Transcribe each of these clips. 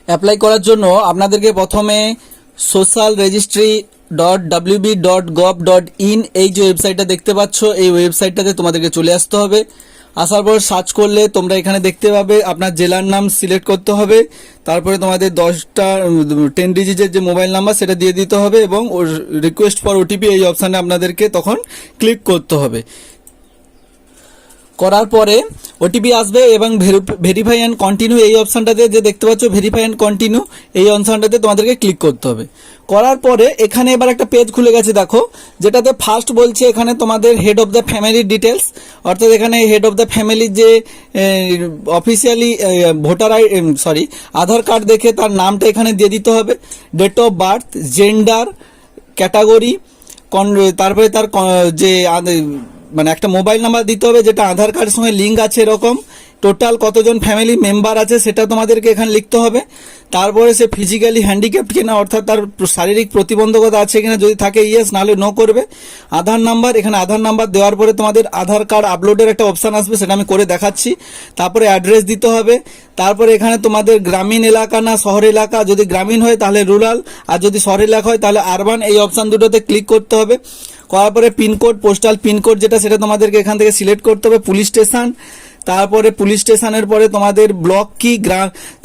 Apply করার জন্য আপনাদেরকে প্রথমে socialregistry.wb.gov.in এই যে ওয়েবসাইটটা দেখতে পাচ্ছ, এই ওয়েবসাইটটাতে তোমাদেরকে চলে আসতে হবে। আসার পর সার্চ করলে তোমরা এখানে দেখতে পাবে আপনার জেলার নাম সিলেক্ট করতে হবে, তারপরে তোমাদের 10 ডিজিটের যে মোবাইল নাম্বার সেটা দিয়ে দিতে হবে এবং রিকোয়েস্ট ফর ওটিপি এই অপশানে আপনাদেরকে তখন ক্লিক করতে হবে। করার পরে ওটিপি আসবে এবং ভেরিফাই অ্যান্ড কন্টিনিউ এই অপশানটাতে যে দেখতে পাচ্ছ ভেরিফাই অ্যান্ড কন্টিনিউ এই অপশানটাতে তোমাদেরকে ক্লিক করতে হবে। করার পরে এখানে এবার একটা পেজ খুলে গেছে দেখো, যেটাতে ফার্স্ট বলছে এখানে তোমাদের হেড অফ দ্য ফ্যামিলির ডিটেলস, অর্থাৎ এখানে হেড অফ দ্য ফ্যামিলির যে অফিসিয়ালি আধার কার্ড দেখে তার নামটা এখানে দিয়ে দিতে হবে, date of birth, gender, category, তারপরে তার যে মানে একটা মোবাইল নাম্বার দিতে হবে যেটা আধার কার্ডের সঙ্গে লিঙ্ক আছে এরকম, টোটাল কতজন ফ্যামিলি মেম্বার আছে সেটা তোমাদেরকে এখানে লিখতে হবে। তারপরে সে ফিজিক্যালি হ্যান্ডিক্যাপ্ট কিনা, অর্থাৎ তার শারীরিক প্রতিবন্ধকতা আছে কিনা, যদি থাকে ইয়েস, নাহলে নো করবে। আধার নাম্বার, এখানে আধার নাম্বার দেওয়ার পরে তোমাদের আধার কার্ড আপলোডের একটা অপশান আসবে, সেটা আমি করে দেখাচ্ছি। তারপরে অ্যাড্রেস দিতে হবে। তারপরে এখানে তোমাদের গ্রামীণ এলাকা না শহর এলাকা, যদি গ্রামীণ হয় তাহলে রুরাল, আর যদি শহর এলাকা হয় তাহলে আরবান, এই অপশান দুটোতে ক্লিক করতে হবে। করার পরে পিনকোড, পোস্টাল পিনকোড যেটা সেটা তোমাদেরকে এখান থেকে সিলেক্ট করতে হবে। পুলিশ স্টেশন, তারপরে পুলিশ স্টেশনের পরে তোমাদের ব্লক কি,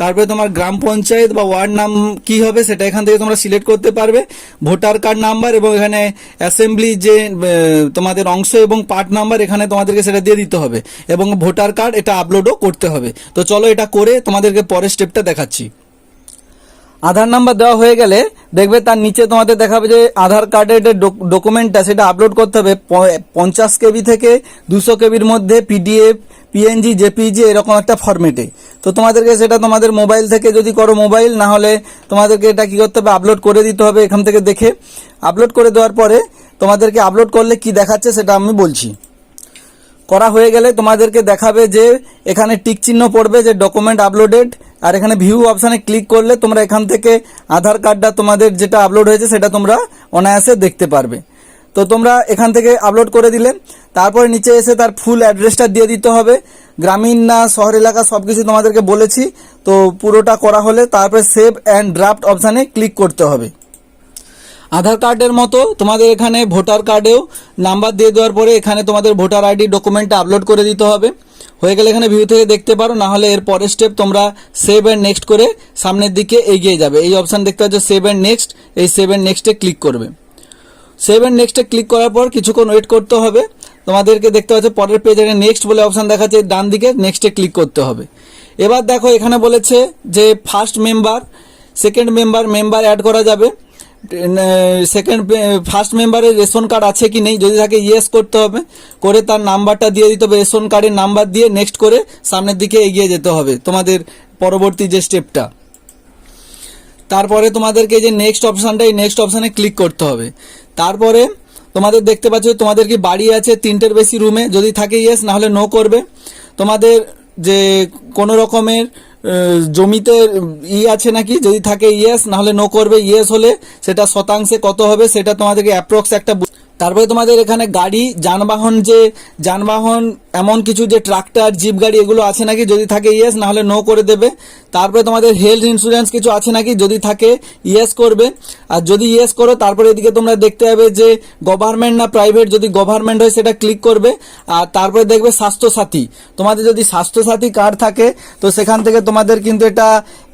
তারপরে তোমার গ্রাম পঞ্চায়েত বা ওয়ার্ড নাম কি হবে সেটা এখান থেকে তোমরা সিলেক্ট করতে পারবে। ভোটার কার্ড নাম্বার এবং এখানে অ্যাসেম্বলি যে তোমাদের অংশ এবং পার্ট নাম্বার এখানে তোমাদেরকে সেটা দিয়ে দিতে হবে এবং ভোটার কার্ড এটা আপলোডও করতে হবে। তো চলো এটা করে তোমাদেরকে পরের স্টেপটা দেখাচ্ছি। আধার নাম্বার দেওয়া হয়ে গেলে দেখবে তার নিচে তোমাদের দেখাবে যে আধার কার্ডের যে ডকুমেন্টটা সেটা আপলোড করতে হবে 50 কেবি থেকে 200 কেবির মধ্যে, পিডিএফ, পিএনজি, জেপিজি এরকম একটা ফরম্যাটে। তো তোমাদেরকে সেটা তোমাদের মোবাইল থেকে যদি করো মোবাইল, না হলে তোমাদেরকে এটা কি করতে হবে, আপলোড করে দিতে হবে এখান থেকে দেখে। আপলোড করে দেওয়ার পরে তোমাদেরকে আপলোড করলে কি দেখাচ্ছে সেটা আমি বলছি। করা হয়ে গেলে তোমাদেরকে দেখাবে যে এখানে টিক চিহ্ন পড়বে যে ডকুমেন্ট আপলোডেড, আর এখানে ভিউ অপশানে ক্লিক করলে তোমরা এখান থেকে আধার কার্ডটা তোমাদের যেটা আপলোড হয়েছে সেটা তোমরা অনায়াসে দেখতে পারবে। তো তোমরা এখান থেকে আপলোড করে দিলে তারপরে নিচে এসে তার ফুল অ্যাড্রেসটা দিয়ে দিতে হবে, গ্রামীণ না শহর এলাকা সব কিছু তোমাদেরকে বলেছি। তো পুরোটা করা হলে তারপরে সেভ অ্যান্ড ড্রাফট অপশানে ক্লিক করতে হবে। আধার কার্ডের মতো তোমাদের এখানে ভোটার কার্ডেও নাম্বার দিয়ে দেওয়ার পরে এখানে তোমাদের ভোটার আইডি ডকুমেন্টটা আপলোড করে দিতে হবে। হয়ে গেলে এখানে ভিউ থেকে দেখতে পারো, না হলে এর পরের স্টেপ তোমরা সেভ অ্যান্ড নেক্সট করে সামনের দিকে এগিয়ে যাবে। এই অপশান দেখতে পাচ্ছ সেভ অ্যান্ড নেক্সট, এই সেভ অ্যান্ড নেক্সটে ক্লিক করবে। সেভ অ্যান্ড নেক্সটে ক্লিক করার পর কিছুক্ষণ ওয়েট করতে হবে। তোমাদেরকে দেখতে পাচ্ছ পরের পেজে নেক্সট বলে অপশান দেখাচ্ছে, ডান দিকে নেক্সটে ক্লিক করতে হবে। এবার দেখো এখানে বলেছে যে first member, second member add করা যাবে। ফার্স্ট মেম্বারের রেশন কার্ড আছে কি নেই, যদি থাকে ইয়েস করতে হবে, করে তার নাম্বারটা দিয়ে দিতে হবে, রেশন কার্ডের নাম্বার দিয়ে নেক্সট করে সামনের দিকে এগিয়ে যেতে হবে তোমাদের পরবর্তী যে স্টেপটা। তারপরে তোমাদেরকে যে নেক্সট অপশানটা, এই নেক্সট অপশানে ক্লিক করতে হবে। তারপরে তোমাদের দেখতে পাচ্ছ তোমাদের কি বাড়ি আছে 3টের বেশি রুমে, যদি থাকে ইয়েস, না হলে নো করবে। তোমাদের যে কোনো রকমের জমিতে আছে নাকি, যদি থাকে ইয়েস, না হলে নো করবে। ইয়েস হলে সেটা শতাংশে কত হবে সেটা তোমাদেরকে অ্যাপ্রক্স একটা। তারপরে তোমাদের এখানে গাড়ি, যানবাহন এমন কিছু যে ট্রাক্টর, জিপ গাড়ি এগুলো আছে নাকি, যদি থাকে ইয়েস, না হলে নো করে দেবে। তারপরে তোমাদের হেলথ ইন্স্যুরেন্স কিছু আছে নাকি, যদি থাকে ইয়েস করবে। আর যদি ইয়েস করো তারপরে এদিকে তোমরা দেখতে পাবে যে গভর্নমেন্ট না প্রাইভেট, যদি গভর্নমেন্ট হয় সেটা ক্লিক করবে। আর তারপরে দেখবে স্বাস্থ্যসাথী, তোমাদের যদি স্বাস্থ্যসাথী কার্ড থাকে তো সেখান থেকে তোমাদের কিন্তু এটা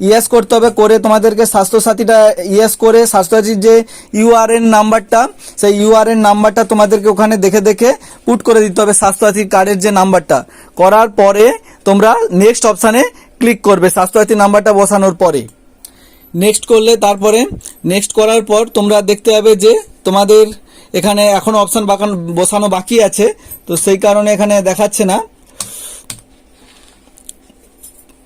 ইয়েস করতে হবে। করে তোমাদেরকে স্বাস্থ্যসাথীটা ইয়েস করে স্বাস্থ্যসাথীর যে ইউআরএন নাম্বারটা, সেই ইউআরএন নাম্বারটা তোমাদেরকে ওখানে দেখে দেখে পুট করে দিতে হবে, স্বাস্থ্যসাথী কার্ডের যে নাম্বারটা। করার পরে তোমরা নেক্সট অপশানে ক্লিক করবে স্বাস্থ্যসাথী নাম্বারটা বসানোর পরে। নেক্সট করলে তারপরে নেক্সট করার পর তোমরা দেখতে পাবে যে তোমাদের এখানে এখনো অপশান বসানো বাকি আছে, তো সেই কারণে এখানে দেখাচ্ছে না।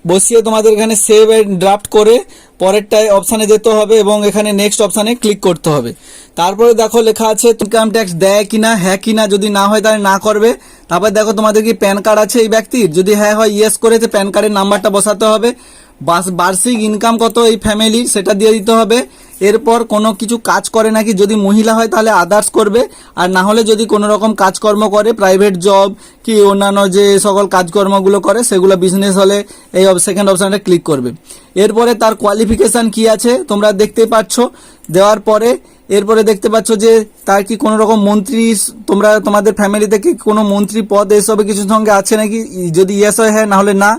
বসিয়ে তোমাদের এখানে সেভ এন্ড ড্রাফট করে পরেরটায় অপশানে যেতে হবে এবং এখানে নেক্সট অপশানে ক্লিক করতে হবে। তারপরে দেখো লেখা আছে ইনকাম ট্যাক্স দেয় কিনা, হ্যাঁ কিনা, যদি না হয় তাহলে না করবে। তারপর দেখো তোমাদের কি প্যান কার্ড আছে এই ব্যক্তির, যদি হ্যাঁ হয় ইয়েস করেছে প্যান কার্ডের নাম্বারটা বসাতে হবে, বার্ষিক ইনকাম কত এই ফ্যামিলির সেটা দিয়ে দিতে হবে। এরপর কোনো কিছু কাজ করে নাকি, যদি মহিলা হয় তাহলে আদার্স করবে, আর না হলে যদি কোনো রকম কাজকর্ম করে প্রাইভেট জব কি অন্যান্য যে সকল কাজকর্মগুলো করে সেগুলো বিজনেস হলে এই সেকেন্ড অপশানটা ক্লিক করবে। এরপরে তার কোয়ালিফিকেশান কি আছে তোমরা দেখতেই পাচ্ছ, দেওয়ার পরে এরপরে দেখতে পাচ্ছ যে তার কি কোনো রকম মন্ত্রী, তোমাদের ফ্যামিলি থেকে কোনো মন্ত্রী পদ এসবে কিছুর সঙ্গে আছে নাকি, যদি ইয়েস হয় হ্যাঁ, না হলে না।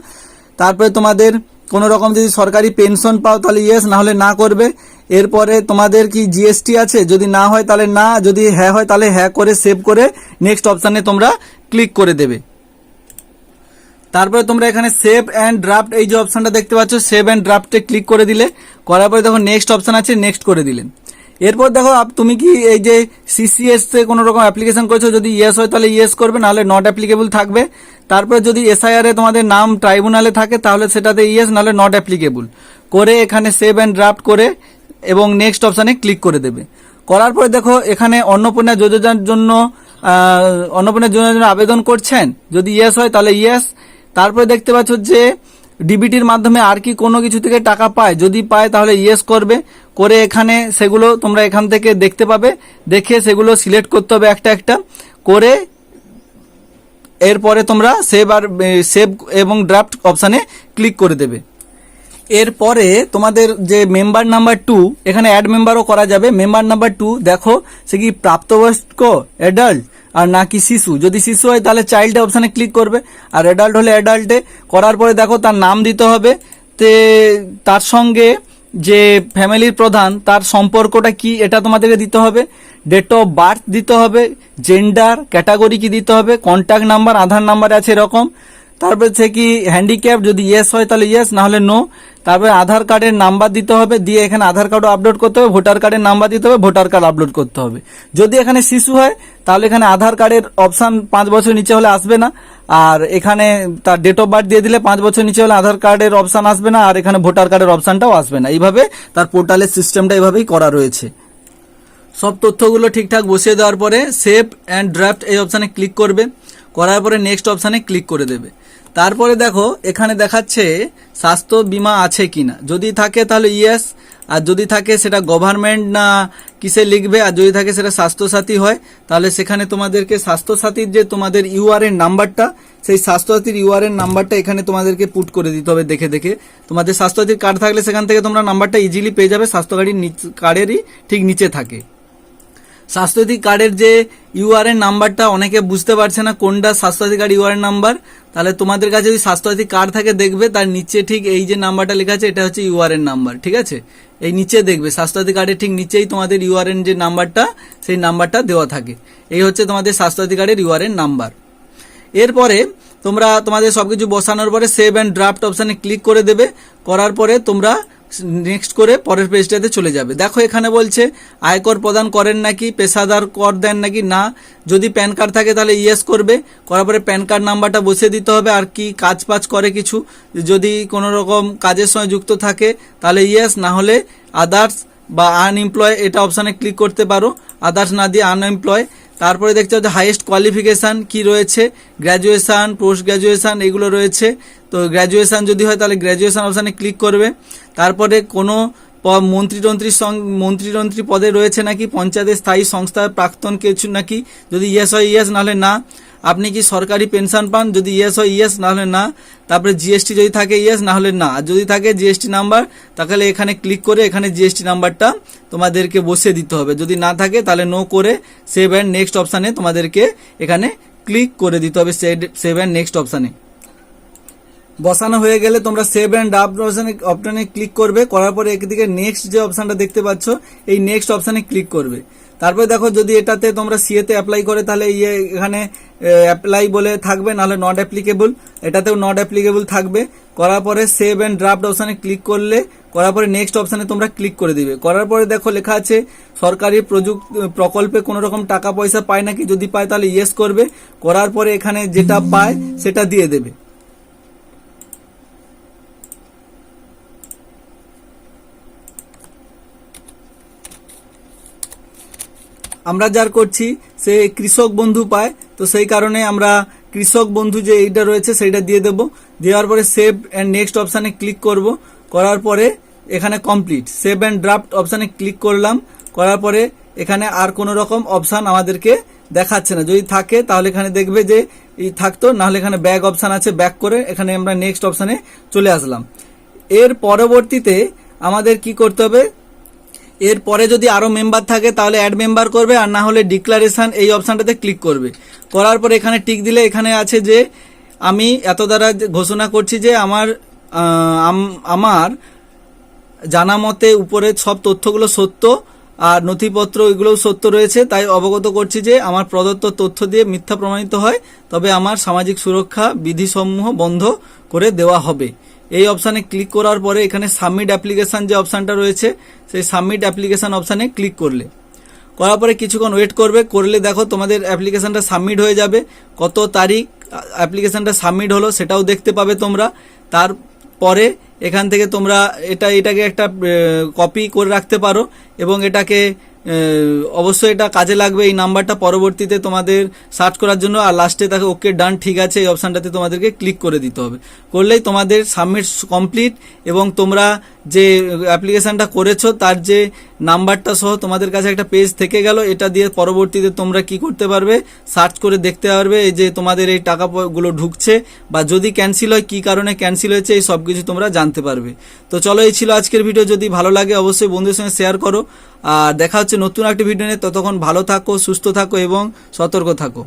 তারপরে তোমাদের কোনো রকম যদি সরকারি পেনশন পাও তাহলে ইয়েস, না হলে না করবে। এরপরে তোমাদের কি জিএসটি আছে, যদি না হয় তাহলে না, যদি হ্যাঁ হয় তাহলে হ্যাঁ করে সেভ করে নেক্সট অপশানে তোমরা ক্লিক করে দেবে। তারপরে তোমরা এখানে সেভ অ্যান্ড ড্রাফট এই যে অপশানটা দেখতে পাচ্ছ, সেভ অ্যান্ড ড্রাফটে ক্লিক করে দিলে, করার পরে দেখো নেক্সট অপশান আছে, নেক্সট করে দিলেন। এরপর দেখো তুমি কি এই যে সিসিএস এ কোনো রকম অ্যাপ্লিকেশন করেছো, যদি ইয়েস হয় তাহলে ইয়েস করবে, নাহলে নট অ্যাপ্লিকেবল থাকবে। তারপরে যদি এসআইআর এ তোমাদের নাম ট্রাইব্যুনালে থাকে তাহলে সেটাতে ইয়েস, নাহলে নট অ্যাপ্লিকেবল করে এখানে সেভ অ্যান্ড ড্রাফট করে এবং নেক্সট অপশানে ক্লিক করে দেবে। করার পরে দেখো এখানে অন্নপূর্ণা যোজনার জন্য আবেদন করছেন, যদি ইয়েস হয় তাহলে ইয়েস। তারপরে দেখতে পাচ্ছ যে ডিবিটির মাধ্যমে আর কি কোনো কিছু থেকে টাকা পায়, যদি পায় তাহলে ইয়েস করবে, করে এখানে সেগুলো তোমরা এখান থেকে দেখতে পাবে, দেখে সেগুলো সিলেক্ট করতে হবে একটা একটা করে। এরপরে তোমরা সেভ এবং ড্রাফট অপশানে ক্লিক করে দেবে। এরপরে তোমাদের যে মেম্বার নাম্বার 2, এখানে অ্যাড মেম্বারও করা যাবে। মেম্বার নাম্বার 2 দেখো সে কি প্রাপ্তবয়স্ক অ্যাডাল্ট আর নাকি শিশু, যদি শিশু হয় তাহলে চাইল্ড অপশানে ক্লিক করবে, আর অ্যাডাল্ট হলে অ্যাডাল্টে। করার পরে দেখো তার নাম দিতে হবে, তার সঙ্গে যে ফ্যামিলির প্রধান তার সম্পর্কটা কি এটা তোমাদেরকে দিতে হবে, ডেট অফ বার্থ দিতে হবে, জেন্ডার ক্যাটাগরি কি দিতে হবে, কন্ট্যাক্ট নাম্বার আধার নাম্বার আছে এরকম। তারপরে সে কি হ্যান্ডিক্যাপ, যদি ইয়েস হয় তাহলে ইয়েস, না হলে নো। তারপরে আধার কার্ডের নাম্বার দিতে হবে, দিয়ে এখানে আধার কার্ডও আপলোড করতে হবে, ভোটার কার্ডের নাম্বার দিতে হবে, ভোটার কার্ড আপলোড করতে হবে। যদি এখানে শিশু হয় তাহলে এখানে আধার কার্ডের অপশান 5 বছর নিচে হলে আসবে না, আর এখানে তার ডেট অফ বার্থ দিয়ে দিলে 5 বছর নিচে হলে আধার কার্ডের অপশান আসবে না, আর এখানে ভোটার কার্ডের অপশানটাও আসবে না। এইভাবে তার পোর্টালের সিস্টেমটা এইভাবেই করা রয়েছে। সব তথ্যগুলো ঠিকঠাক বসিয়ে দেওয়ার পরে সেভ অ্যান্ড ড্রাফট এই অপশানে ক্লিক করবে, করার পরে নেক্সট অপশানে ক্লিক করে দেবে। তারপরে দেখো এখানে দেখাচ্ছে স্বাস্থ্য বীমা আছে কিনা, যদি থাকে তাহলে ইয়েস, আর যদি থাকে সেটা গভর্নমেন্ট না কিসে লিখবে, আর যদি থাকে সেটা স্বাস্থ্যসাথী হয় তাহলে সেখানে তোমাদেরকে স্বাস্থ্যসাথীর যে তোমাদের ইউআরএন নাম্বারটা, সেই স্বাস্থ্যসাথীর ইউআরএন নাম্বারটা এখানে তোমাদেরকে পুট করে দিতে হবে দেখে দেখে। তোমাদের স্বাস্থ্যসাথীর কার্ড থাকলে সেখান থেকে তোমরা নাম্বারটা ইজিলি পেয়ে যাবে, কার্ডেরই ঠিক নিচে থাকে। স্বাস্থ্যসাথী কার্ডের যে ইউআরএন নাম্বারটা অনেকে বুঝতে পারছে না কোনটা স্বাস্থ্যসাথী কার্ড ইউআরএন নাম্বার, তাহলে তোমাদের কাছে যদি স্বাস্থ্যসাথী কার্ড থাকে দেখবে তার নিচে ঠিক এই যে নাম্বারটা লেখা আছে এটা হচ্ছে ইউআরএন নাম্বার, ঠিক আছে। এই নিচে দেখবে স্বাস্থ্যসাথী কার্ডের ঠিক নিচেই তোমাদের ইউআরএন যে নাম্বারটা সেই নাম্বারটা দেওয়া থাকে, এই হচ্ছে তোমাদের স্বাস্থ্যসাথী কার্ডের ইউআরএন নাম্বার। এরপরে তোমরা তোমাদের সবকিছু বসানোর পরে সেভ অ্যান্ড ড্রাফট অপশানে ক্লিক করে দেবে, করার পরে তোমরা নেক্সট করে পরের পেজটাতে চলে যাবে। দেখো এখানে বলছে আয়কর প্রদান করেন নাকি, পেশাদার কর দেন নাকি, না। যদি প্যান কার্ড থাকে তাহলে ইয়েস করবে, করার পরে প্যান কার্ড নাম্বারটা বসিয়ে দিতে হবে, আর কি কাজ পাজ করে কিছু, যদি কোনো রকম কাজের সঙ্গে যুক্ত থাকে তাহলে ইয়েস, না হলে আদার্স বা আনএমপ্লয় এটা অপশানে ক্লিক করতে পারো, আদার্স না দিয়ে আনএমপ্লয়। তারপরে দেখতে হচ্ছে হাইয়েস্ট কোয়ালিফিকেশান কি রয়েছে, গ্র্যাজুয়েশান, পোস্ট গ্র্যাজুয়েশান এগুলো রয়েছে। তো গ্র্যাজুয়েশান যদি হয় তাহলে গ্র্যাজুয়েশান অপশানে ক্লিক করবে। তারপরে কোনো মন্ত্রী পদে রয়েছে নাকি, পঞ্চায়েতের স্থায়ী সংস্থার প্রাক্তন কিছু নাকি, যদি ইয়েস হয় ইয়েস, নাহলে না। আপনি কি সরকারি পেনশন পান, যদি ইয়েস হয় ইয়েস, নাহলে না। তারপরে জিএসটি যদি থাকে ইয়েস, নাহলে না। আর যদি থাকে জিএসটি নাম্বার তাহলে এখানে ক্লিক করে এখানে জিএসটি নাম্বারটা তোমাদেরকে বসিয়ে দিতে হবে, যদি না থাকে তাহলে নো করে সেভ অ্যান্ড নেক্সট অপশানে তোমাদেরকে এখানে ক্লিক করে দিতে হবে, সেভ অ্যান্ড নেক্সট অপশানে। বসানো হয়ে গেলে তোমরা সেভ অ্যান্ড ড্রাফট অপশানে ক্লিক করবে, করার পরে একদিকে নেক্সট যে অপশানটা দেখতে পাচ্ছ এই নেক্সট অপশানে ক্লিক করবে। তারপরে দেখো যদি এটাতে তোমরা সিএতে অ্যাপ্লাই করে তাহলে এখানে অ্যাপ্লাই বলে থাকবে, নাহলে নট অ্যাপ্লিকেবল, এটাতেও নট অ্যাপ্লিকেবল থাকবে। করার পরে সেভ অ্যান্ড ড্রাফট অপশানে ক্লিক করলে, করার পরে নেক্সট অপশানে তোমরা ক্লিক করে দিবে। করার পরে দেখো লেখা আছে সরকারি প্রকল্পে কোনো রকম টাকা পয়সা পায় নাকি, যদি পায় তাহলে ইয়েস করবে, করার পরে এখানে যেটা পায় সেটা দিয়ে দেবে। আমরা যার করছি সে কৃষক বন্ধু পায়, তো সেই কারণে আমরা কৃষক বন্ধু যে এইটা রয়েছে সেইটা দিয়ে দেব। দেওয়ার পরে সেভ অ্যান্ড নেক্সট অপশানে ক্লিক করব, করার পরে এখানে কমপ্লিট সেভ অ্যান্ড ড্রাফট অপশানে ক্লিক করলাম, করার পরে এখানে আর কোনো রকম অপশান আমাদেরকে দেখাচ্ছে না। যদি থাকে তাহলে এখানে দেখবে যে এই থাকতো, নাহলে এখানে ব্যাক অপশান আছে, ব্যাক করে এখানে আমরা নেক্সট অপশানে চলে আসলাম। এর পরবর্তীতে আমাদের কি করতে হবে, এরপরে যদি আরও মেম্বার থাকে তাহলে অ্যাড মেম্বার করবে, আর না হলে ডিক্লারেশন এই অপশানটাতে ক্লিক করবে। করার পরে এখানে টিক দিলে এখানে আছে যে আমি এত দ্বারা ঘোষণা করছি যে আমার জানা মতে উপরে সব তথ্যগুলো সত্য আর নথিপত্র এগুলোও সত্য রয়েছে, তাই অবগত করছি যে আমার প্রদত্ত তথ্য দিয়ে মিথ্যা প্রমাণিত হয় তবে আমার সামাজিক সুরক্ষা বিধিসমূহ বন্ধ করে দেওয়া হবে। এই অপশানে ক্লিক করার পরে এখানে সাবমিট অ্যাপ্লিকেশান যে অপশানটা রয়েছে সেই সাবমিট অ্যাপ্লিকেশান অপশানে ক্লিক করার পরে কিছুক্ষণ ওয়েট করলে দেখো তোমাদের অ্যাপ্লিকেশানটা সাবমিট হয়ে যাবে। কত তারিখ অ্যাপ্লিকেশানটা সাবমিট হলো সেটাও দেখতে পাবে তোমরা। তারপরে এখান থেকে তোমরা এটাকে একটা কপি করে রাখতে পারো এবং এটাকে অবশ্যই এটা কাজে লাগবে এই নাম্বারটা পরবর্তীতে তোমাদের সার্চ করার জন্য। আর লাস্টে তাকে ওকে ডান ঠিক আছে এই অপশানটাতে তোমাদেরকে ক্লিক করে দিতে হবে। করলেই তোমাদের সাবমিট কমপ্লিট এবং তোমরা যে অ্যাপ্লিকেশানটা করেছো তার যে নাম্বারটা সহ তোমাদের কাছে একটা পেজ থেকে গেল। এটা দিয়ে পরবর্তীতে তোমরা কি করতে পারবে, সার্চ করে দেখতে পারবে এই যে তোমাদের এই টাকাগুলো ঢুকছে বা যদি ক্যান্সেল হয় কী কারণে ক্যান্সেল হয়েছে এই সব কিছু তোমরা জানতে পারবে। তো চলো, এই ছিল আজকের ভিডিও। যদি ভালো লাগে অবশ্যই বন্ধুদের সঙ্গে শেয়ার করো। আর দেখা হচ্ছে নতুন একটা ভিডিও নিয়ে। ততক্ষণ ভালো থাকো, সুস্থ থাকো এবং সতর্ক থাকো।